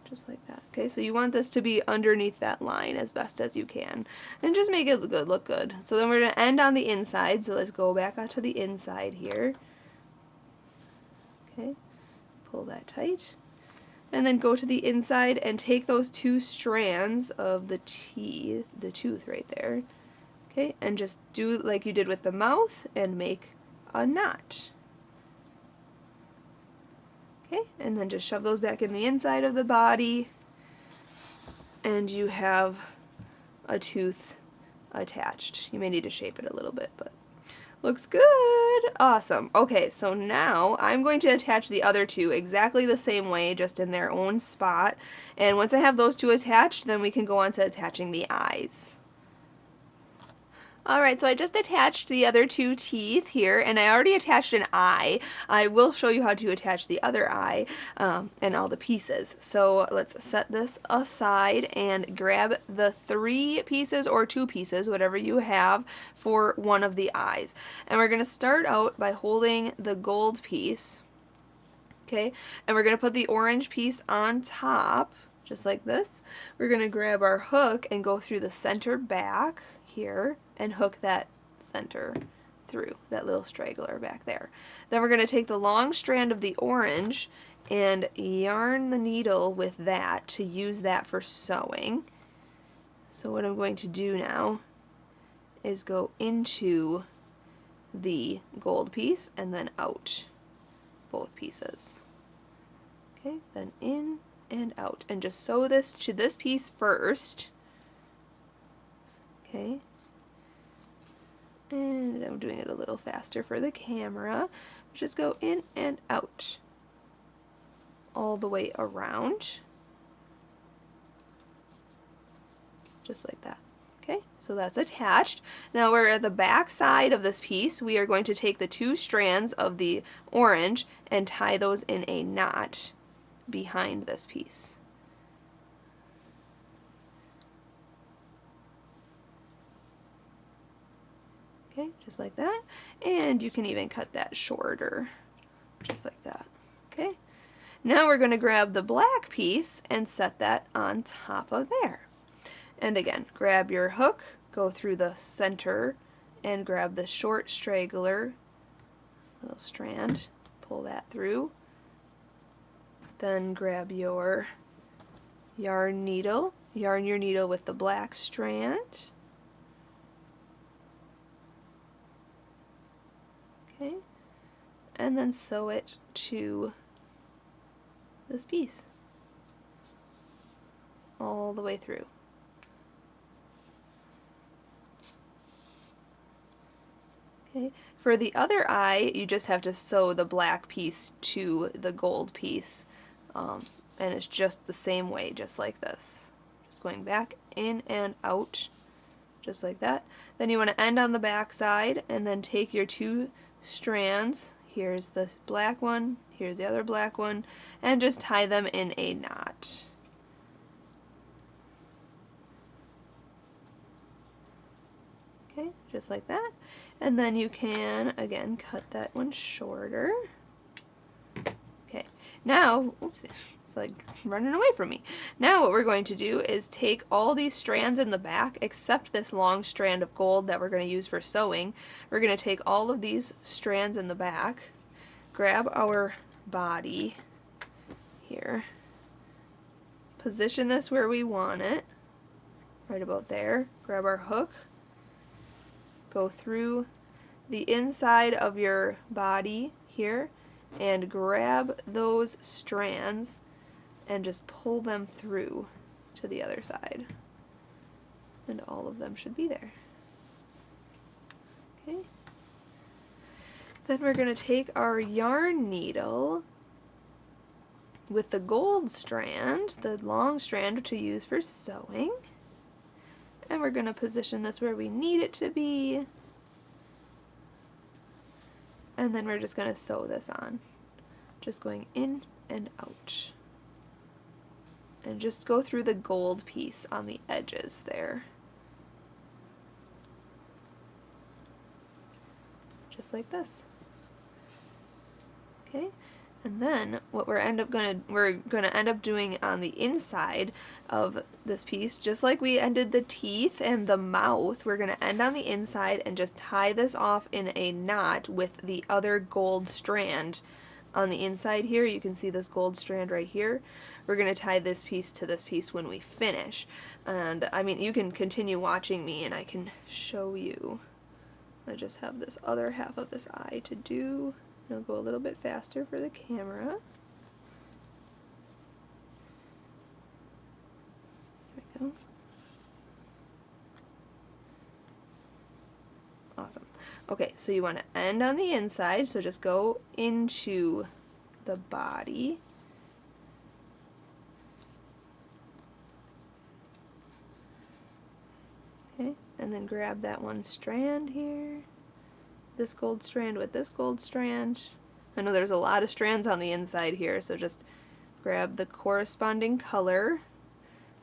just like that. Okay, so you want this to be underneath that line as best as you can, and just make it look good. So then we're going to end on the inside, so let's go back onto the inside here. Okay, pull that tight, and then go to the inside and take those two strands of the tooth right there, okay, and just do like you did with the mouth and make a knot. Okay, and then just shove those back in the inside of the body, and you have a tooth attached. You may need to shape it a little bit, but looks good. Awesome. Okay, so now I'm going to attach the other two exactly the same way, just in their own spot. And once I have those two attached, then we can go on to attaching the eyes. Alright, so I just attached the other two teeth here, and I already attached an eye. I will show you how to attach the other eye and all the pieces. So let's set this aside and grab the 3 pieces or 2 pieces, whatever you have, for one of the eyes. And we're going to start out by holding the gold piece, okay, and we're going to put the orange piece on top, just like this. We're going to grab our hook and go through the center back here and hook that center through, that little straggler back there. Then we're going to take the long strand of the orange and yarn the needle with that to use that for sewing. So what I'm going to do now is go into the gold piece and then out both pieces. Okay, then in and out, and just sew this to this piece first. Okay, and I'm doing it a little faster for the camera. Just go in and out all the way around, just like that. Okay, so that's attached. Now we're at the back side of this piece. We are going to take the 2 strands of the orange and tie those in a knot behind this piece. Okay, just like that. And you can even cut that shorter, just like that. Okay, now we're going to grab the black piece and set that on top of there. And again, grab your hook, go through the center, and grab the short straggler, little strand, pull that through. Then grab your yarn needle, yarn your needle with the black strand. Okay, and then sew it to this piece all the way through. Okay, for the other eye, you just have to sew the black piece to the gold piece, and it's just the same way, just like this. Just just going back, in and out, just like that. Then you want to end on the back side and then take your 2 strands, here's the black one, here's the other black one, and just tie them in a knot. Okay, just like that. And then you can, again, cut that one shorter. Okay, now, oops, it's like running away from me. Now what we're going to do is take all these strands in the back, except this long strand of gold that we're going to use for sewing. We're going to take all of these strands in the back, grab our body here, position this where we want it, right about there, grab our hook, go through the inside of your body here, and grab those strands and just pull them through to the other side. And all of them should be there. Okay. Then we're going to take our yarn needle with the gold strand, the long strand to use for sewing, and we're going to position this where we need it to be, and then we're just going to sew this on, just going in and out, and just go through the gold piece on the edges there, just like this. Okay, and then what we're gonna end up doing on the inside of this piece, just like we ended the teeth and the mouth, we're gonna end on the inside and just tie this off in a knot with the other gold strand on the inside here. You can see this gold strand right here. We're gonna tie this piece to this piece when we finish. And I mean, you can continue watching me and I can show you. I just have this other half of this eye to do. I'll go a little bit faster for the camera. There we go. Awesome. Okay, so you want to end on the inside, so just go into the body. Okay, and then grab that one strand here. This gold strand with this gold strand. I know there's a lot of strands on the inside here, so just grab the corresponding color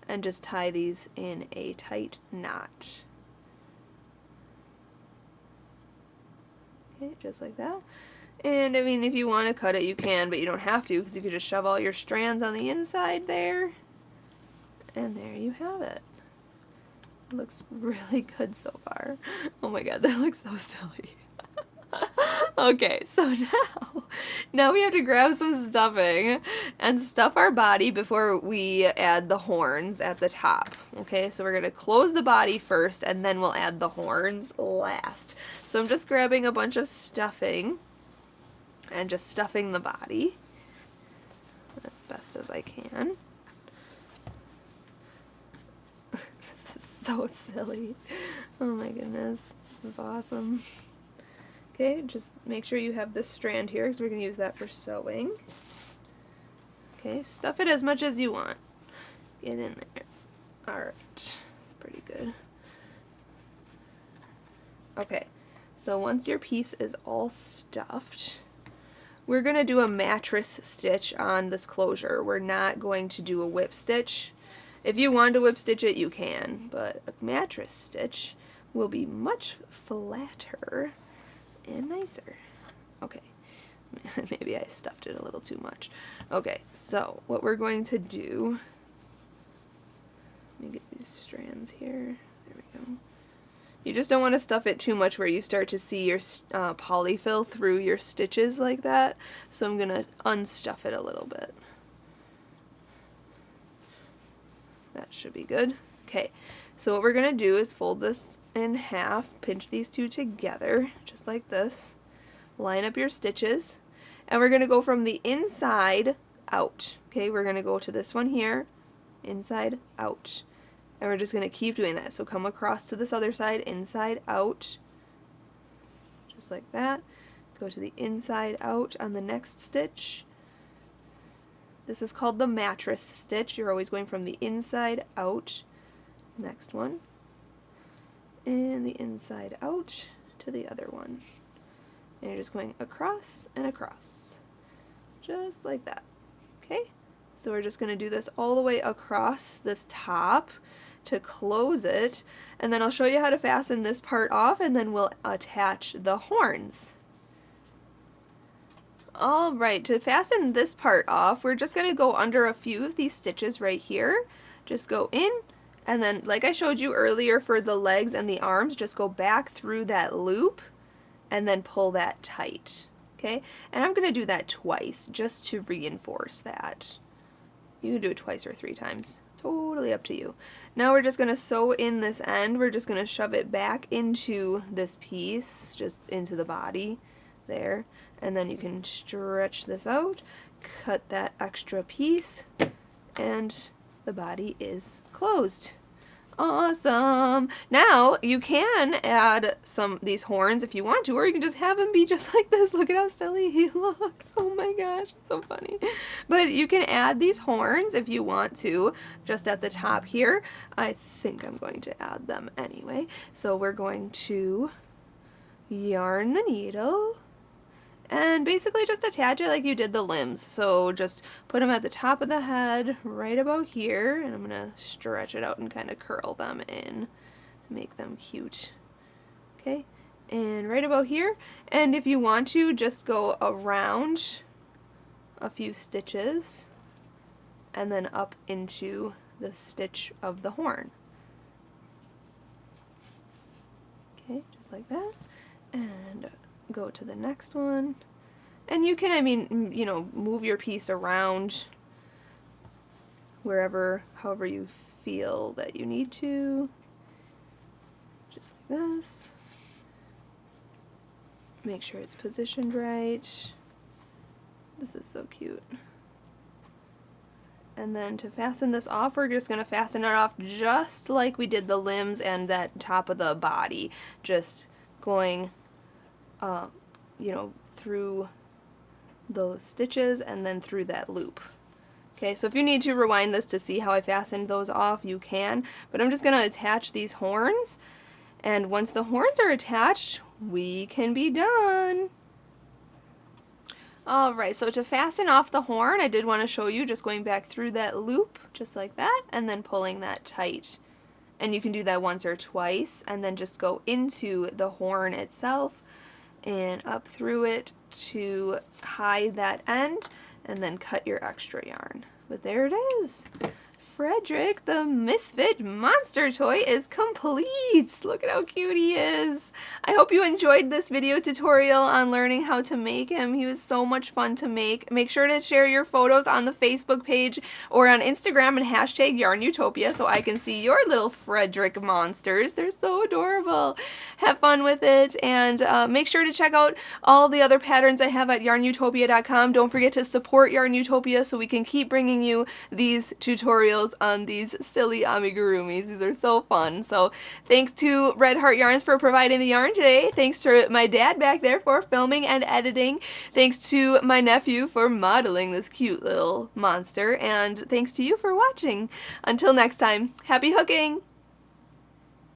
and just tie these in a tight knot. Okay, just like that. And I mean, if you want to cut it, you can, but you don't have to, because you could just shove all your strands on the inside there. And there you have it. It looks really good so far. Oh my god, that looks so silly. Okay, so now we have to grab some stuffing and stuff our body before we add the horns at the top. Okay, so we're going to close the body first and then we'll add the horns last. So I'm just grabbing a bunch of stuffing and just stuffing the body as best as I can. This is so silly. Oh my goodness, this is awesome. Okay, just make sure you have this strand here because we're going to use that for sewing. Okay, stuff it as much as you want. Get in there. Alright, it's pretty good. Okay, so once your piece is all stuffed, we're going to do a mattress stitch on this closure. We're not going to do a whip stitch. If you want to whip stitch it, you can, but a mattress stitch will be much flatter and nicer. Okay, maybe I stuffed it a little too much. Okay, so what we're going to do, let me get these strands here. There we go. You just don't want to stuff it too much where you start to see your polyfill through your stitches like that. So I'm going to unstuff it a little bit. That should be good. Okay, so what we're going to do is fold this in half, pinch these two together, just like this. Line up your stitches, and we're going to go from the inside out. Okay, we're going to go to this one here, inside out. And we're just going to keep doing that. So come across to this other side, inside out, just like that. Go to the inside out on the next stitch. This is called the mattress stitch. You're always going from the inside out. Next one. And the inside out to the other one. And you're just going across and across. Just like that. Okay? So we're just going to do this all the way across this top to close it. And then I'll show you how to fasten this part off, and then we'll attach the horns. Alright, to fasten this part off, we're just going to go under a few of these stitches right here. Just go in, and then like I showed you earlier for the legs and the arms, just go back through that loop and then pull that tight. Okay, and I'm going to do that twice just to reinforce that. You can do it twice or 3 times. Totally up to you. Now we're just going to sew in this end. We're just going to shove it back into this piece, just into the body there. And then you can stretch this out, cut that extra piece, and the body is closed. Awesome! Now you can add these horns if you want to, or you can just have them be just like this. Look at how silly he looks. Oh my gosh, it's so funny. But you can add these horns if you want to, just at the top here. I think I'm going to add them anyway. So we're going to yarn the needle and basically just attach it like you did the limbs. So just put them at the top of the head, right about here, and I'm going to stretch it out and kind of curl them in, make them cute. Okay, and right about here, and if you want to, just go around a few stitches and then up into the stitch of the horn. Okay, just like that, and go to the next one, and you can, I mean, you know, move your piece around wherever, however you feel that you need to, just like this. Make sure it's positioned right. This is so cute. And then to fasten this off, we're just going to fasten it off just like we did the limbs and that top of the body, just going you know, through those stitches and then through that loop. Okay, so if you need to rewind this to see how I fastened those off, you can, but I'm just going to attach these horns, and once the horns are attached, we can be done. Alright, so to fasten off the horn, I did want to show you just going back through that loop, just like that, and then pulling that tight. And you can do that once or twice, and then just go into the horn itself and up through it to hide that end, and then cut your extra yarn. But there it is. Frederick the Misfit monster toy is complete. Look at how cute he is. I hope you enjoyed this video tutorial on learning how to make him. He was so much fun to make. Make sure to share your photos on the Facebook page or on Instagram and hashtag YARNutopia so I can see your little Frederick monsters. They're so adorable. Have fun with it, and make sure to check out all the other patterns I have at YARNutopia.com. Don't forget to support YARNutopia so we can keep bringing you these tutorials on these silly amigurumis. These are so fun. So thanks to Red Heart Yarns for providing the yarn today. Thanks to my dad back there for filming and editing. Thanks to my nephew for modeling this cute little monster. And thanks to you for watching. Until next time, happy hooking!